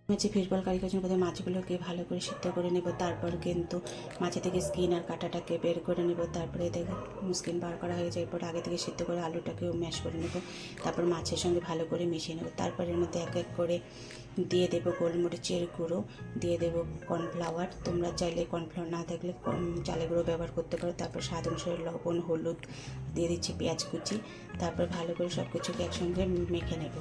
মাছে fish ball কারি করার জন্য প্রথমে মাছগুলোকে ভালো করে সিদ্ধ করে নেব। তারপর কিন্তু মাছে থেকে স্কিন আর কাঁটাটাকে বের করে নেব। তারপরে এটাকে স্কিন বার করা হয়ে যায়, এরপর আগে থেকে সিদ্ধ করে আলুটাকেও ম্যাশ করে নেব। তারপর মাছের সঙ্গে ভালো করে মিশিয়ে নেব। তারপর এর মধ্যে এক এক করে দিয়ে দেবো গোলমরিচের গুঁড়ো, দিয়ে দেবো কর্নফ্লাওয়ার। তোমরা চাইলে কর্নফ্লাওয়ার না থাকলে চালের গুঁড়ো ব্যবহার করতে পারো। তারপর স্বাদ অনুসারে লবণ, হলুদ, দিয়ে দিচ্ছি পেঁয়াজ কুচি। তারপর ভালো করে সব কিছুকে একসঙ্গে মেখে নেব।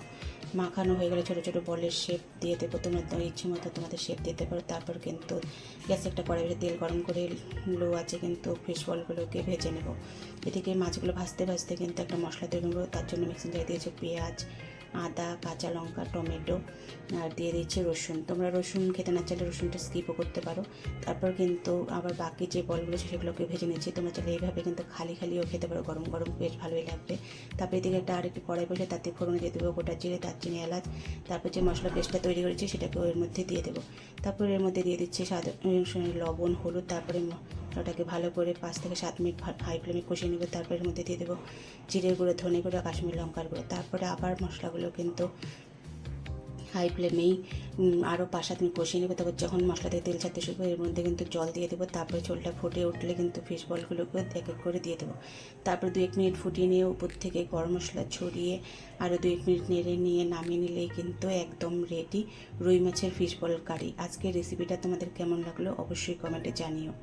মাখানো হয়ে গেলে ছোটো ছোটো বলের শেপ দিয়ে দেবো। তোমরা ইচ্ছে মতো তোমাদের শেপ দিতে পারো। তারপর কিন্তু গ্যাসে একটা কড়াইয়ে তেল গরম করে লো আছে কিন্তু ফিশ বলগুলোকে ভেজে নেব। এদিকে মাছগুলো ভাজতে ভাজতে কিন্তু একটা মশলা তৈরি করবো। তার জন্য মিক্সিং জারে দিয়েছে পেঁয়াজ, আদা, কাঁচা লঙ্কা, টমেটো আর দিয়ে দিচ্ছি রসুন। তোমরা রসুন খেতে না চাইলে রসুনটা স্কিপও করতে পারো। তারপর কিন্তু আবার বাকি যে বলগুলো সেগুলোকে ভেজে নিচ্ছি। তোমরা চাইলে এইভাবে কিন্তু খালিও খেতে পারো, গরম গরম বেশ ভালোই লাগবে। তারপর এদিকে একটা আরেকটি কড়াই বসে তাতে ফোড়নে দিয়ে দেবো গোটা জিরে, দারচিনি, এলাচ। তারপর যে মশলা পেস্টটা তৈরি করেছি সেটাকে এর মধ্যে দিয়ে দেবো। তারপর এর মধ্যে দিয়ে দিচ্ছি স্বাদ অনুসারে লবণ, হলুদ। তারপরে ওটাকে ভালো করে 5 থেকে 7 মিনিট হাই ফ্লেমে কষিয়ে নেব। তারপর এর মধ্যে দিয়ে দেবো জিরের গুঁড়ো, ধনে গুঁড়ো, কাশ্মীরি লঙ্কার গুঁড়ো। তারপরে আবার মশলাগুলো কিন্তু হাই ফ্লেমেই আরও 5-7 মিনিট কষিয়ে নেবো। তারপর যখন মশলা থেকে তেল ছাড়তে শুরু করবে এর মধ্যে কিন্তু জল দিয়ে দেবো। তারপরে ঝোলটা ফুটে উঠলে কিন্তু ফিশ বলগুলোকে এক এক করে দিয়ে দেবো। তারপর 2-1 মিনিট ফুটিয়ে নিয়ে উপর থেকে গরম মশলা ছড়িয়ে আরও 2-1 মিনিট নেড়ে নিয়ে নামিয়ে নিলেই কিন্তু একদম রেডি রুই মাছের ফিশ বল কারি। আজকের রেসিপিটা তোমাদের কেমন লাগলো অবশ্যই কমেন্টে জানিও।